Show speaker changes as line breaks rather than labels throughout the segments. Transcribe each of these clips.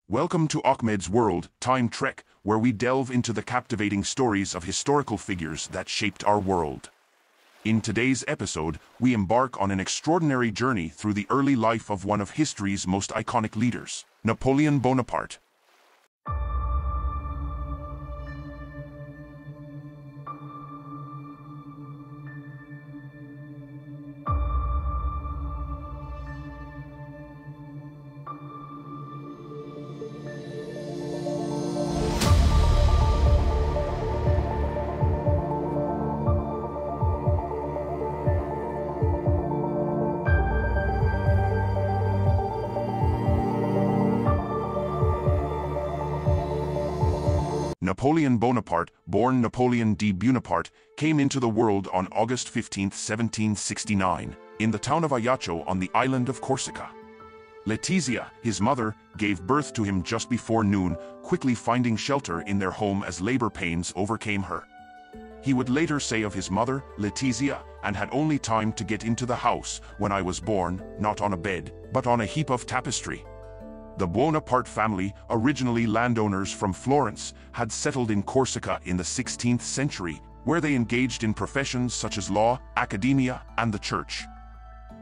Welcome to Ahmed's World, Time Trek, where we delve into the captivating stories of historical figures that shaped our world. In today's episode, we embark on an extraordinary journey through the early life of one of history's most iconic leaders, Napoleon Bonaparte. Napoleon Bonaparte, born Napoleon de Bonaparte, came into the world on August 15, 1769, in the town of Ajaccio on the island of Corsica. Letizia, his mother, gave birth to him just before noon, quickly finding shelter in their home as labor pains overcame her. He would later say of his mother, Letizia, and had only time to get into the house when I was born, not on a bed, but on a heap of tapestry. The Bonaparte family, originally landowners from Florence, had settled in Corsica in the 16th century, where they engaged in professions such as law, academia, and the church.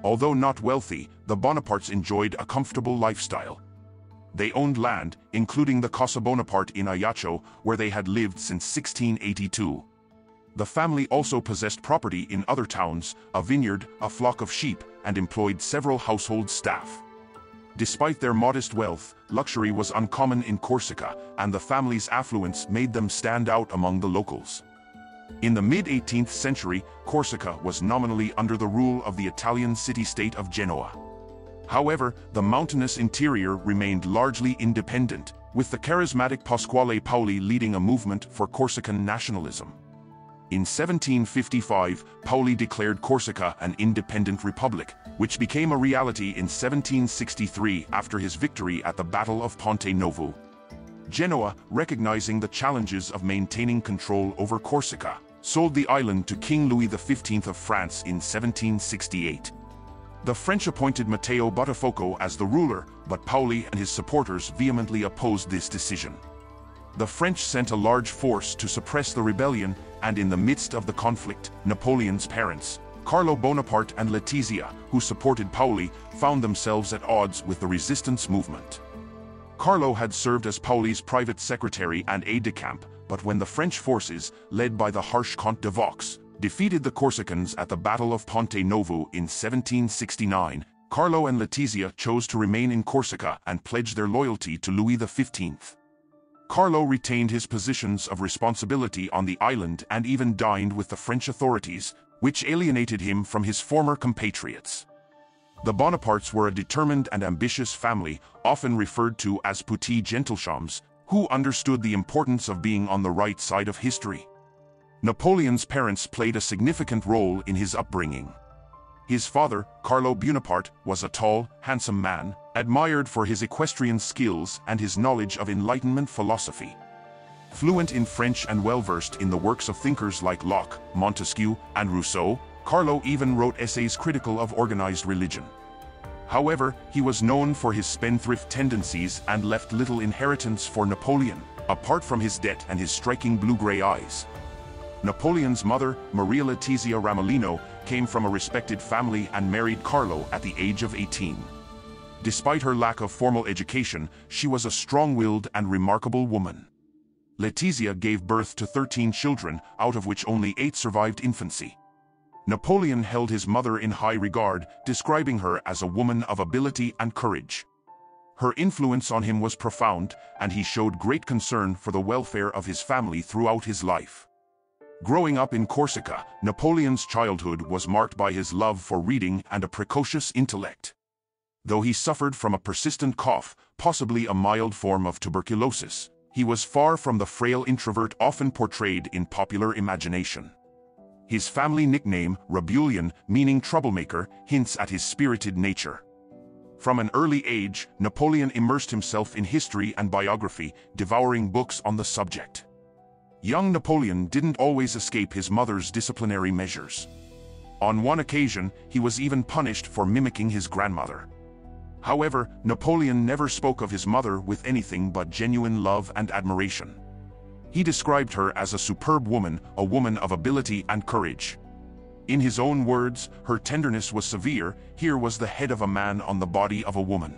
Although not wealthy, the Bonapartes enjoyed a comfortable lifestyle. They owned land, including the Casa Bonaparte in Ajaccio, where they had lived since 1682. The family also possessed property in other towns, a vineyard, a flock of sheep, and employed several household staff. Despite their modest wealth, luxury was uncommon in Corsica, and the family's affluence made them stand out among the locals. In the mid-18th century, Corsica was nominally under the rule of the Italian city-state of Genoa. However, the mountainous interior remained largely independent, with the charismatic Pasquale Paoli leading a movement for Corsican nationalism. In 1755, Paoli declared Corsica an independent republic, which became a reality in 1763 after his victory at the Battle of Ponte Novo. Genoa, recognizing the challenges of maintaining control over Corsica, sold the island to King Louis XV of France in 1768. The French appointed Matteo Botafogo as the ruler, but Paoli and his supporters vehemently opposed this decision. The French sent a large force to suppress the rebellion, and in the midst of the conflict, Napoleon's parents, Carlo Bonaparte and Letizia, who supported Paoli, found themselves at odds with the resistance movement. Carlo had served as Paoli's private secretary and aide-de-camp, but when the French forces, led by the harsh Comte de Vaux, defeated the Corsicans at the Battle of Ponte Novo in 1769, Carlo and Letizia chose to remain in Corsica and pledge their loyalty to Louis XV. Carlo retained his positions of responsibility on the island and even dined with the French authorities, which alienated him from his former compatriots. The Bonapartes were a determined and ambitious family, often referred to as petits gentilshommes, who understood the importance of being on the right side of history. Napoleon's parents played a significant role in his upbringing. His father, Carlo Bonaparte, was a tall, handsome man, admired for his equestrian skills and his knowledge of Enlightenment philosophy. Fluent in French and well-versed in the works of thinkers like Locke, Montesquieu, and Rousseau, Carlo even wrote essays critical of organized religion. However, he was known for his spendthrift tendencies and left little inheritance for Napoleon, apart from his debt and his striking blue-gray eyes. Napoleon's mother, Maria Letizia Ramolino, came from a respected family and married Carlo at the age of 18. Despite her lack of formal education, she was a strong-willed and remarkable woman. Letizia gave birth to 13 children, out of which only 8 survived infancy. Napoleon held his mother in high regard, describing her as a woman of ability and courage. Her influence on him was profound, and he showed great concern for the welfare of his family throughout his life. Growing up in Corsica, Napoleon's childhood was marked by his love for reading and a precocious intellect. Though he suffered from a persistent cough, possibly a mild form of tuberculosis, he was far from the frail introvert often portrayed in popular imagination. His family nickname, Rabulian, meaning troublemaker, hints at his spirited nature. From an early age, Napoleon immersed himself in history and biography, devouring books on the subject. Young Napoleon didn't always escape his mother's disciplinary measures. On one occasion, he was even punished for mimicking his grandmother. However, Napoleon never spoke of his mother with anything but genuine love and admiration. He described her as a superb woman, a woman of ability and courage. In his own words, her tenderness was severe. Here was the head of a man on the body of a woman.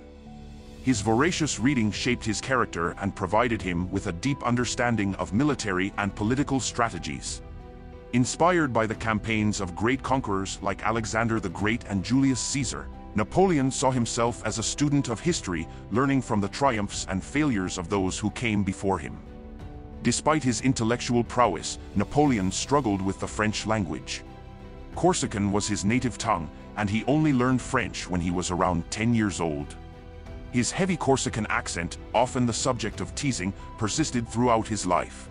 His voracious reading shaped his character and provided him with a deep understanding of military and political strategies. Inspired by the campaigns of great conquerors like Alexander the Great and Julius Caesar, Napoleon saw himself as a student of history, learning from the triumphs and failures of those who came before him. Despite his intellectual prowess, Napoleon struggled with the French language. Corsican was his native tongue, and he only learned French when he was around 10 years old. His heavy Corsican accent, often the subject of teasing, persisted throughout his life.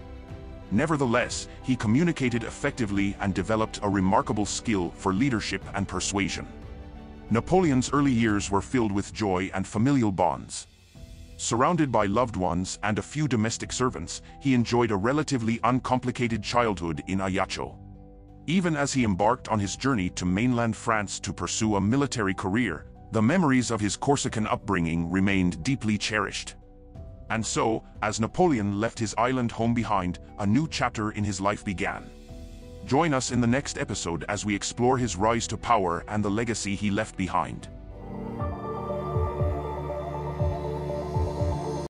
Nevertheless, he communicated effectively and developed a remarkable skill for leadership and persuasion. Napoleon's early years were filled with joy and familial bonds. Surrounded by loved ones and a few domestic servants, he enjoyed a relatively uncomplicated childhood in Ajaccio. Even as he embarked on his journey to mainland France to pursue a military career, the memories of his Corsican upbringing remained deeply cherished. And so, as Napoleon left his island home behind, a new chapter in his life began. Join us in the next episode as we explore his rise to power and the legacy he left behind.